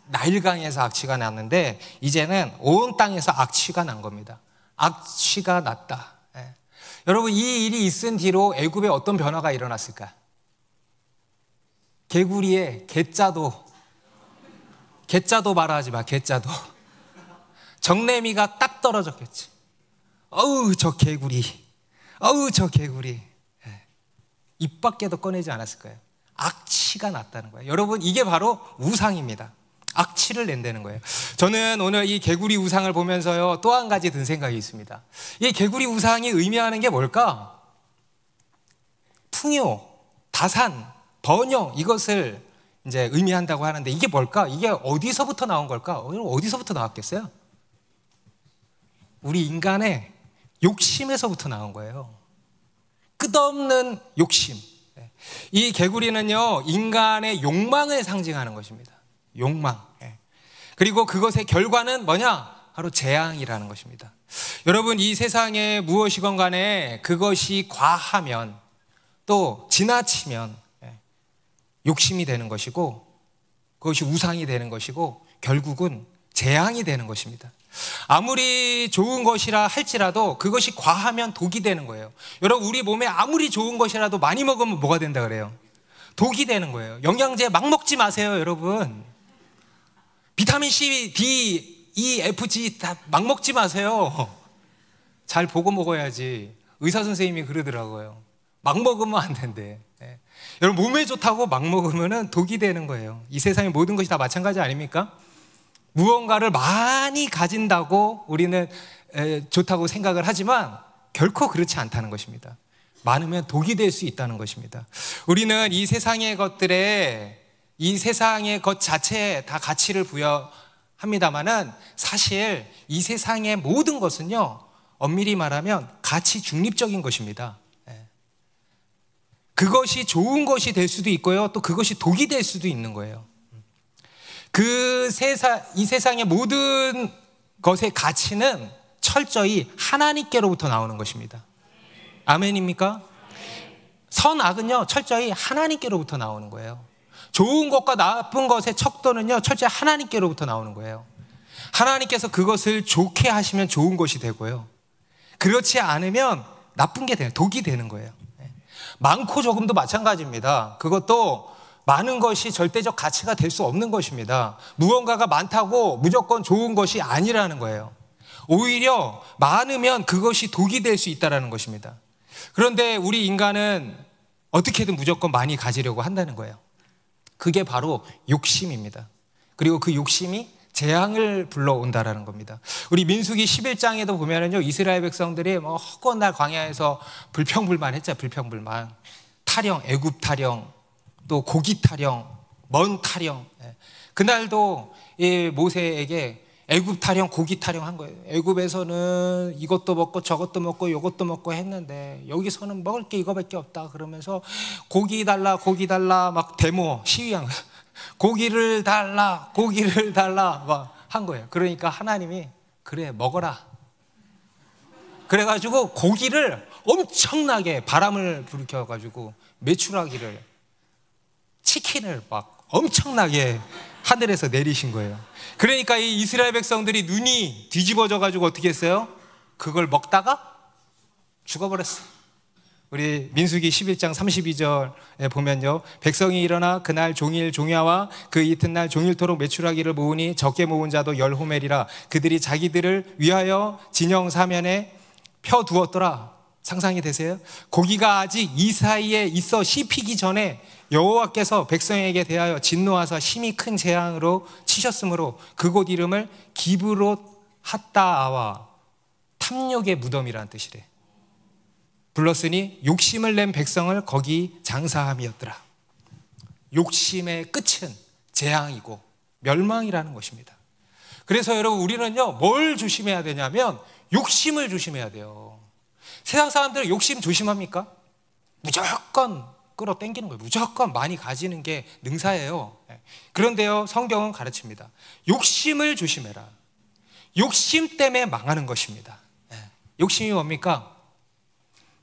나일강에서 악취가 났는데 이제는 온 땅에서 악취가 난 겁니다. 악취가 났다. 여러분, 이 일이 있은 뒤로 애굽에 어떤 변화가 일어났을까? 개구리의 개짜도 말하지 마, 개짜도. 정내미가 딱 떨어졌겠지. 어우, 저 개구리. 어우, 저 개구리. 입 밖에도 꺼내지 않았을 거예요. 악취가 났다는 거예요. 여러분, 이게 바로 우상입니다. 악취를 낸다는 거예요. 저는 오늘 이 개구리 우상을 보면서요, 또 한 가지 든 생각이 있습니다. 이 개구리 우상이 의미하는 게 뭘까? 풍요, 다산, 번영, 이것을 이제 의미한다고 하는데 이게 뭘까? 이게 어디서부터 나온 걸까? 어디서부터 나왔겠어요? 우리 인간의 욕심에서부터 나온 거예요. 끝없는 욕심. 이 개구리는요, 인간의 욕망을 상징하는 것입니다. 욕망. 그리고 그것의 결과는 뭐냐? 바로 재앙이라는 것입니다. 여러분, 이 세상에 무엇이건 간에 그것이 과하면 또 지나치면 욕심이 되는 것이고 그것이 우상이 되는 것이고 결국은 재앙이 되는 것입니다. 아무리 좋은 것이라 할지라도 그것이 과하면 독이 되는 거예요. 여러분, 우리 몸에 아무리 좋은 것이라도 많이 먹으면 뭐가 된다 그래요? 독이 되는 거예요. 영양제 막 먹지 마세요, 여러분. 비타민 C, D, E, F, G 다 막 먹지 마세요. 잘 보고 먹어야지. 의사 선생님이 그러더라고요. 막 먹으면 안 된대. 여러분, 몸에 좋다고 막 먹으면 독이 되는 거예요. 이 세상의 모든 것이 다 마찬가지 아닙니까? 무언가를 많이 가진다고 우리는 좋다고 생각을 하지만 결코 그렇지 않다는 것입니다. 많으면 독이 될 수 있다는 것입니다. 우리는 이 세상의 것들에, 이 세상의 것 자체에 다 가치를 부여합니다만은 사실 이 세상의 모든 것은요, 엄밀히 말하면 가치 중립적인 것입니다. 그것이 좋은 것이 될 수도 있고요, 또 그것이 독이 될 수도 있는 거예요. 이 세상의 모든 것의 가치는 철저히 하나님께로부터 나오는 것입니다. 아멘입니까? 선악은요, 철저히 하나님께로부터 나오는 거예요. 좋은 것과 나쁜 것의 척도는요, 철저히 하나님께로부터 나오는 거예요. 하나님께서 그것을 좋게 하시면 좋은 것이 되고요, 그렇지 않으면 나쁜 게 돼요. 독이 되는 거예요. 많고 적음도 마찬가지입니다. 그것도 많은 것이 절대적 가치가 될 수 없는 것입니다. 무언가가 많다고 무조건 좋은 것이 아니라는 거예요. 오히려 많으면 그것이 독이 될 수 있다는 것입니다. 그런데 우리 인간은 어떻게든 무조건 많이 가지려고 한다는 거예요. 그게 바로 욕심입니다. 그리고 그 욕심이 재앙을 불러온다라는 겁니다. 우리 민수기 11장에도 보면은요, 이스라엘 백성들이 헛건 날 광야에서 불평불만했죠. 불평불만. 타령, 애굽 타령, 또 고기 타령, 먼 타령. 그날도 이 모세에게 애굽 타령, 고기 타령 한 거예요. 애굽에서는 이것도 먹고 저것도 먹고 이것도 먹고 했는데 여기서는 먹을 게 이거밖에 없다 그러면서 고기 달라 막 데모 시위한 거예요. 고기를 달라 막 한 거예요. 그러니까 하나님이 그래 먹어라. 그래가지고 고기를 엄청나게 바람을 불켜가지고 메추라기를, 치킨을 막 엄청나게 하늘에서 내리신 거예요. 그러니까 이 이스라엘 백성들이 눈이 뒤집어져가지고 어떻게 했어요? 그걸 먹다가 죽어버렸어요. 우리 민수기 11장 32절에 보면요, 백성이 일어나 그날 종일 종야와 그 이튿날 종일토록 메추라기를 모으니 적게 모은 자도 10호멜이라 그들이 자기들을 위하여 진영 사면에 펴두었더라. 상상이 되세요? 고기가 아직 이 사이에 있어 씹히기 전에 여호와께서 백성에게 대하여 진노하사 심히 큰 재앙으로 치셨으므로 그곳 이름을 기브롯 핫다아와 탐욕의 무덤이라는 뜻이래. 불렀으니 욕심을 낸 백성을 거기 장사함이었더라. 욕심의 끝은 재앙이고 멸망이라는 것입니다. 그래서 여러분, 우리는요, 뭘 조심해야 되냐면 욕심을 조심해야 돼요. 세상 사람들은 욕심 조심합니까? 무조건 끌어당기는 거예요. 무조건 많이 가지는 게 능사예요. 그런데요, 성경은 가르칩니다. 욕심을 조심해라. 욕심 때문에 망하는 것입니다. 욕심이 뭡니까?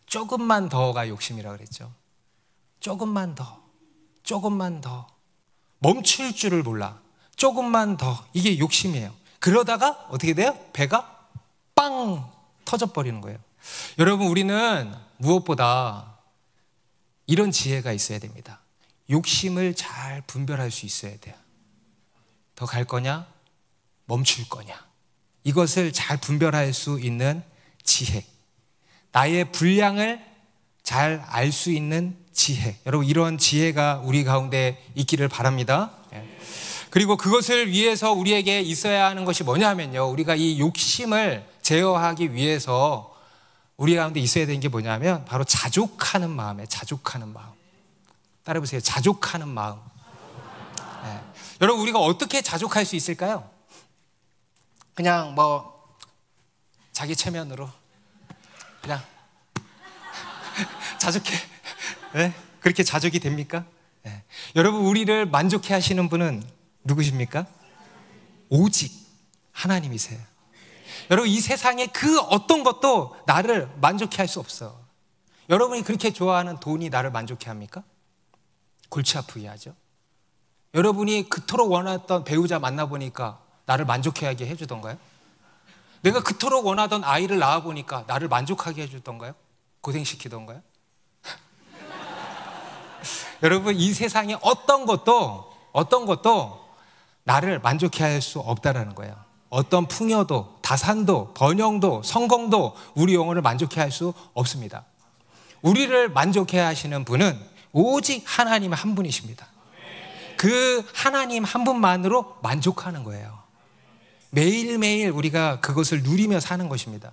조금만 더가 욕심이라 그랬죠. 조금만 더 멈출 줄을 몰라. 조금만 더, 이게 욕심이에요. 그러다가 어떻게 돼요? 배가 빵 터져버리는 거예요. 여러분, 우리는 무엇보다 이런 지혜가 있어야 됩니다. 욕심을 잘 분별할 수 있어야 돼요. 더 갈 거냐? 멈출 거냐? 이것을 잘 분별할 수 있는 지혜, 나의 분량을 잘 알 수 있는 지혜. 여러분, 이런 지혜가 우리 가운데 있기를 바랍니다. 그리고 그것을 위해서 우리에게 있어야 하는 것이 뭐냐면요, 우리가 이 욕심을 제어하기 위해서 우리 가운데 있어야 되는 게 뭐냐면 바로 자족하는 마음이에요. 자족하는 마음. 따라해보세요. 자족하는 마음. 여러분, 우리가 어떻게 자족할 수 있을까요? 그냥 자기 체면으로 그냥 자족해. 네? 그렇게 자족이 됩니까? 네. 여러분, 우리를 만족해 하시는 분은 누구십니까? 오직 하나님이세요. 여러분, 이 세상에 그 어떤 것도 나를 만족해 할 수 없어. 여러분이 그렇게 좋아하는 돈이 나를 만족해 합니까? 골치 아프게 하죠. 여러분이 그토록 원했던 배우자 만나보니까 나를 만족하게 해주던가요? 내가 그토록 원하던 아이를 낳아보니까 나를 만족하게 해주던가요? 고생시키던가요? 여러분, 이 세상에 어떤 것도 나를 만족해 할 수 없다라는 거예요. 어떤 풍요도, 다산도, 번영도, 성공도 우리 영혼을 만족해 할 수 없습니다. 우리를 만족해 하시는 분은 오직 하나님 한 분이십니다. 그 하나님 한 분만으로 만족하는 거예요. 매일매일 우리가 그것을 누리며 사는 것입니다.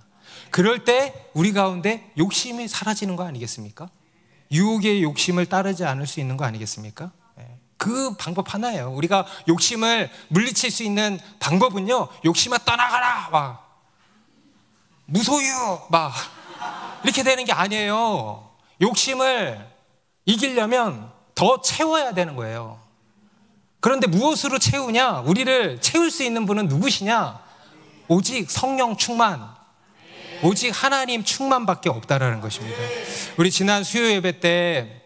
그럴 때 우리 가운데 욕심이 사라지는 거 아니겠습니까? 유혹의 욕심을 따르지 않을 수 있는 거 아니겠습니까? 그 방법 하나예요. 우리가 욕심을 물리칠 수 있는 방법은요, 욕심아 떠나가라 막 무소유 막 이렇게 되는 게 아니에요. 욕심을 이기려면 더 채워야 되는 거예요. 그런데 무엇으로 채우냐? 우리를 채울 수 있는 분은 누구시냐? 오직 성령 충만, 오직 하나님 충만밖에 없다라는 것입니다. 우리 지난 수요 예배 때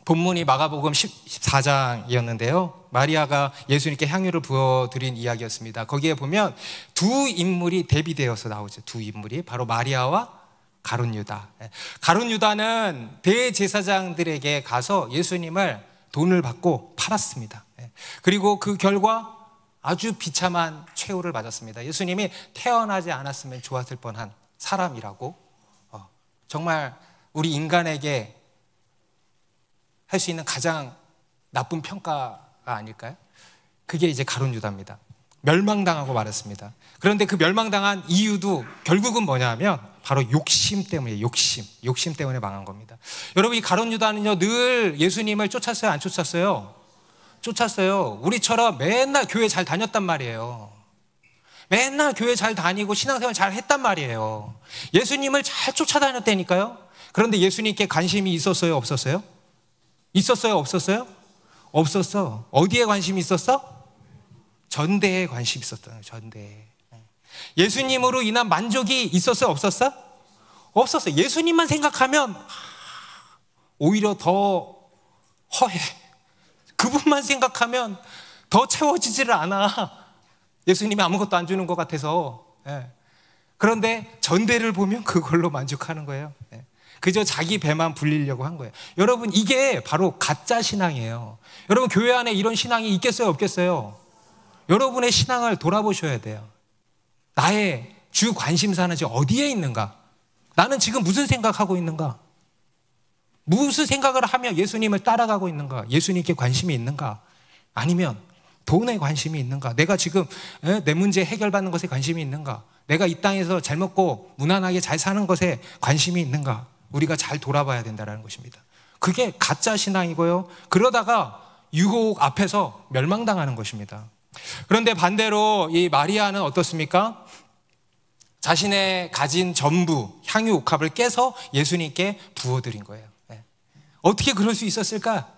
본문이 마가복음 14장이었는데요. 마리아가 예수님께 향유를 부어드린 이야기였습니다. 거기에 보면 두 인물이 대비되어서 나오죠. 두 인물이 바로 마리아와 가룟 유다. 가룟 유다는 대제사장들에게 가서 예수님을 돈을 받고 팔았습니다. 그리고 그 결과 아주 비참한 최후를 맞았습니다. 예수님이 태어나지 않았으면 좋았을 뻔한 사람이라고, 정말 우리 인간에게 할 수 있는 가장 나쁜 평가가 아닐까요? 그게 이제 가룟 유다입니다. 멸망당하고 말았습니다. 그런데 그 멸망당한 이유도 결국은 뭐냐면 바로 욕심 때문이에요. 욕심 때문에 망한 겁니다. 여러분, 이 가룟 유다는요, 늘 예수님을 쫓았어요, 안 쫓았어요? 쫓았어요. 우리처럼 맨날 교회 잘 다녔단 말이에요. 맨날 교회 잘 다니고 신앙생활 잘 했단 말이에요. 예수님을 잘 쫓아다녔다니까요. 그런데 예수님께 관심이 있었어요, 없었어요? 있었어요, 없었어요? 없었어. 어디에 관심이 있었어? 전대에 관심이 있었던 거예요. 전대에. 예수님으로 인한 만족이 있었어요, 없었어? 없었어요. 예수님만 생각하면 오히려 더 허해. 그분만 생각하면 더 채워지지를 않아. 예수님이 아무것도 안 주는 것 같아서. 그런데 전대를 보면 그걸로 만족하는 거예요. 그저 자기 배만 불리려고 한 거예요. 여러분, 이게 바로 가짜 신앙이에요. 여러분, 교회 안에 이런 신앙이 있겠어요, 없겠어요? 여러분의 신앙을 돌아보셔야 돼요. 나의 주 관심사는 지금 어디에 있는가? 나는 지금 무슨 생각하고 있는가? 무슨 생각을 하며 예수님을 따라가고 있는가? 예수님께 관심이 있는가? 아니면 돈에 관심이 있는가? 내가 지금 내 문제 해결받는 것에 관심이 있는가? 내가 이 땅에서 잘 먹고 무난하게 잘 사는 것에 관심이 있는가? 우리가 잘 돌아봐야 된다는 것입니다. 그게 가짜 신앙이고요. 그러다가 유혹 앞에서 멸망당하는 것입니다. 그런데 반대로 이 마리아는 어떻습니까? 자신의 가진 전부, 향유 옥합을 깨서 예수님께 부어드린 거예요. 어떻게 그럴 수 있었을까?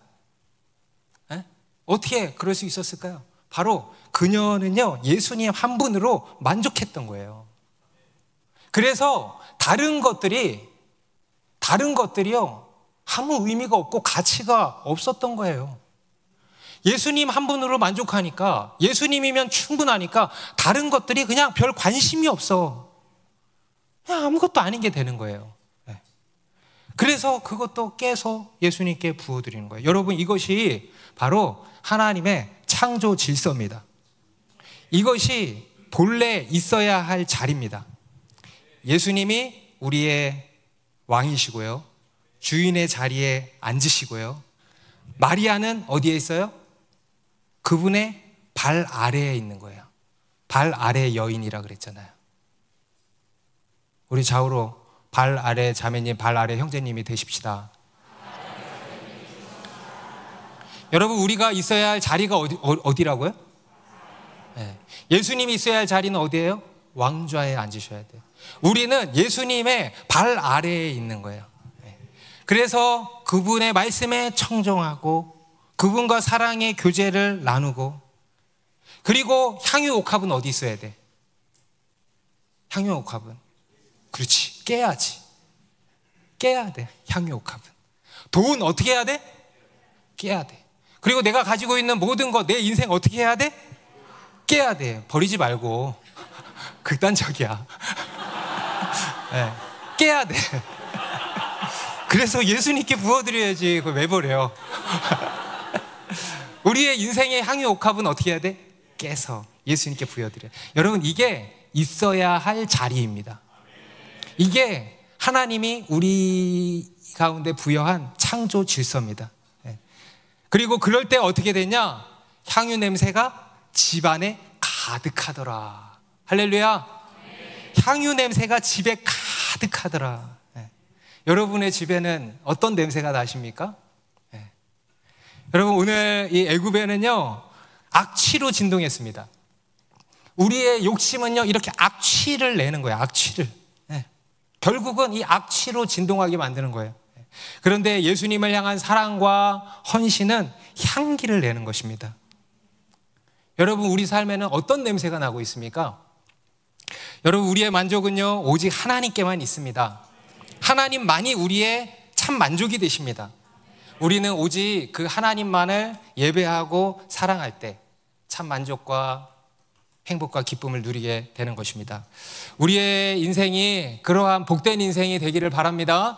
어떻게 그럴 수 있었을까요? 바로 그녀는요, 예수님 한 분으로 만족했던 거예요. 그래서 다른 것들이요, 아무 의미가 없고 가치가 없었던 거예요. 예수님 한 분으로 만족하니까, 예수님이면 충분하니까 다른 것들이 그냥 별 관심이 없어. 그냥 아무것도 아닌 게 되는 거예요. 그래서 그것도 깨서 예수님께 부어드리는 거예요. 여러분, 이것이 바로 하나님의 창조 질서입니다. 이것이 본래 있어야 할 자리입니다. 예수님이 우리의 왕이시고요, 주인의 자리에 앉으시고요, 마리아는 어디에 있어요? 그분의 발 아래에 있는 거예요. 발 아래 여인이라 그랬잖아요. 우리 좌우로 발 아래 자매님, 발 아래 형제님이 되십시다. 여러분, 우리가 있어야 할 자리가 어디라고요? 예수님이 있어야 할 자리는 어디예요? 왕좌에 앉으셔야 돼요. 우리는 예수님의 발 아래에 있는 거예요. 그래서 그분의 말씀에 청종하고 그분과 사랑의 교제를 나누고, 그리고 향유 옥합은 어디 있어야 돼? 향유 옥합은, 그렇지, 깨야지. 깨야 돼. 향유 옥합은. 돈 어떻게 해야 돼? 깨야 돼. 그리고 내가 가지고 있는 모든 것, 내 인생 어떻게 해야 돼? 깨야 돼. 버리지 말고. 극단적이야. 네. 깨야 돼. 그래서 예수님께 부어드려야지. 그걸 왜 버려? 우리의 인생의 향유 옥합은 어떻게 해야 돼? 깨서 예수님께 부어드려. 여러분, 이게 있어야 할 자리입니다. 이게 하나님이 우리 가운데 부여한 창조 질서입니다. 그리고 그럴 때 어떻게 되냐? 향유 냄새가 집안에 가득하더라. 할렐루야. 향유 냄새가 집에 가득하더라. 여러분의 집에는 어떤 냄새가 나십니까? 여러분, 오늘 이 애굽에는요 악취로 진동했습니다. 우리의 욕심은요 이렇게 악취를 내는 거예요. 악취를. 결국은 이 악취로 진동하게 만드는 거예요. 그런데 예수님을 향한 사랑과 헌신은 향기를 내는 것입니다. 여러분, 우리 삶에는 어떤 냄새가 나고 있습니까? 여러분, 우리의 만족은요 오직 하나님께만 있습니다. 하나님만이 우리의 참 만족이 되십니다. 우리는 오직 그 하나님만을 예배하고 사랑할 때 참 만족과 행복과 기쁨을 누리게 되는 것입니다. 우리의 인생이 그러한 복된 인생이 되기를 바랍니다.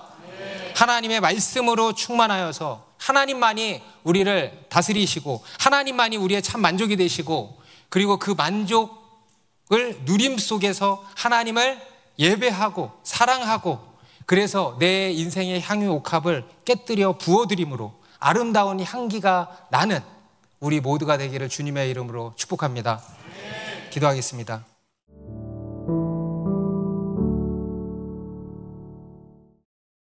하나님의 말씀으로 충만하여서 하나님만이 우리를 다스리시고 하나님만이 우리의 참 만족이 되시고, 그리고 그 만족을 누림 속에서 하나님을 예배하고 사랑하고, 그래서 내 인생의 향유 옥합을 깨뜨려 부어드림으로 아름다운 향기가 나는 우리 모두가 되기를 주님의 이름으로 축복합니다. 기도하겠습니다.